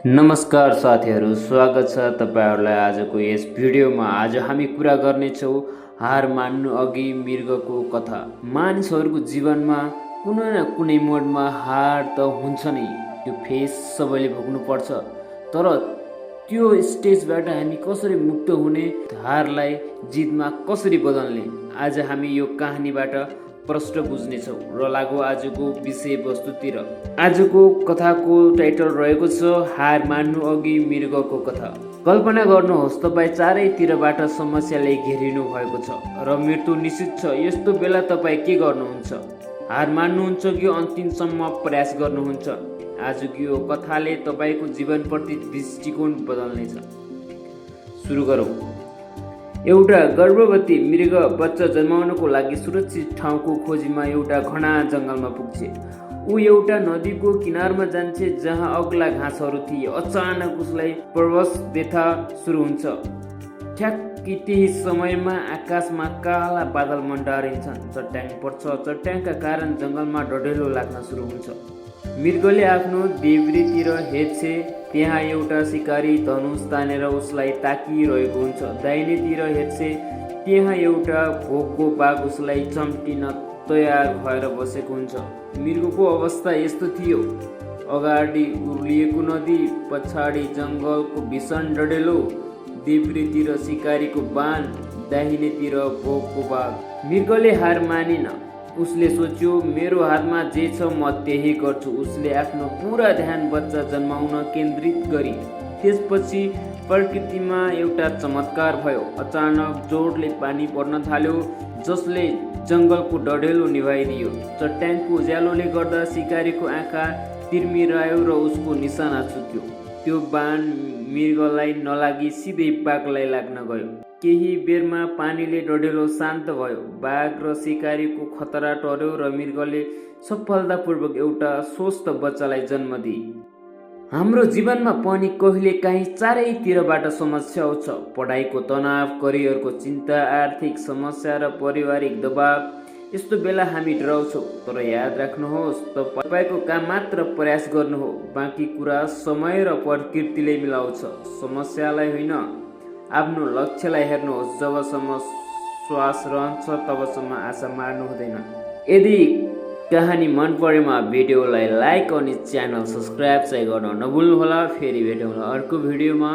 नमस्कार साथीहरू, स्वागत छ तपाईँहरूलाई आजको यस भिडियोमा। आज हामी कुरा गर्नेछौँ हार मान्नु अघि मृगको कथा। मानिसहरूको जीवनमा कुनै न कुनै मोडमा हार त हुन्छ नै, त्यो फेस सबैले भोग्नुपर्छ। तर त्यो स्टेजबाट हामी कसरी मुक्त हुने, हारलाई जितमा कसरी बदल्ने, आज हामी यो कहानीबाट प्रश्न बुझ्नेछौँ र लागु आजको विषयवस्तुतिर। आजको कथाको टाइटल रहेको छ हार मान्नु अघि मृगको कथा। कल्पना गर्नुहोस्, तपाईँ चारैतिरबाट समस्याले घेरिनु भएको छ र मृत्यु निश्चित छ। यस्तो बेला तपाईँ के गर्नुहुन्छ? हार मान्नुहुन्छ कि अन्तिमसम्म प्रयास गर्नुहुन्छ? आजको यो कथाले तपाईँको जीवनप्रति दृष्टिकोण बदल्नेछ। सुरु गरौँ। एउटा गर्भवती मृग बच्चा जन्माउनको लागि सुरक्षित ठाउँको खोजीमा एउटा घना जङ्गलमा पुग्छे। ऊ एउटा नदीको किनारमा जान्छे जहाँ अग्ला घाँसहरू थिए। अचानक उसलाई प्रवश व्यथा सुरु हुन्छ। ठ्याक्कै त्यही समयमा आकाशमा काला बादल मण्डारिन्छन्। चट्याङ पर्छ। चट्याङका कारण जङ्गलमा डढेलो लाग्न सुरु हुन्छ। मृगले आफ्नो देब्रेतिर हेर्छे। त्यहाँ एउटा शिकारी धनुष तानेर उसलाई ताकिरहेको हुन्छ। दाहिनेतिर हेर्छे, त्यहाँ एउटा भोकको बाघ उसलाई चम्टिन तयार भएर बसेको हुन्छ। मृगको अवस्था यस्तो थियो। अगाडि उर्लिएको नदी, पछाडि जङ्गलको भीषण डढेलो, देब्रेतिर शिकारीको बाण, दाहिनेतिर भोकको बाघ। मृगले हार मानिन। उसले सोच्यो, मेरो हातमा जे छ म त्यही गर्छु। उसले आफ्नो पुरा ध्यान बच्चा जन्माउन केन्द्रित गरी। त्यसपछि प्रकृतिमा एउटा चमत्कार भयो। अचानक जोडले पानी पर्न थाल्यो जसले जङ्गलको डढेलो निभाइदियो। चट्याङको उज्यालोले गर्दा शिकारीको आँखा तिर्मिरायो र उसको निशाना चुक्यो। त्यो बाण मृगलाई नलागी सिधै बाघलाई लाग्न गयो। केही बेरमा पानीले डढेलो शान्त भयो। बाघ र शिकारीको खतरा टर्यो र मृगले सफलतापूर्वक एउटा स्वस्थ बच्चालाई जन्म दिए। हाम्रो जीवनमा पनि कहिलेकाहीँ चारैतिरबाट समस्या आउँछ। पढाइको तनाव, करियरको चिन्ता, आर्थिक समस्या र पारिवारिक दबाव। यस्तो बेला हामी डराउँछौँ। तर याद राख्नुहोस्, तपाईँको काम मात्र प्रयास गर्नु हो। बाँकी कुरा समय र प्रकृतिले मिलाउँछ। समस्यालाई होइन, आफ्नो लक्ष्यलाई हेर्नुहोस्। जबसम्म श्वास रहन्छ तबसम्म आशा मार्नु हुँदैन। यदि कहानी मन परेमा भिडियोलाई लाइक अनि च्यानल सब्सक्राइब चाहिँ गर्न नभुल्नुहोला। फेरि भेटौँला अर्को भिडियोमा।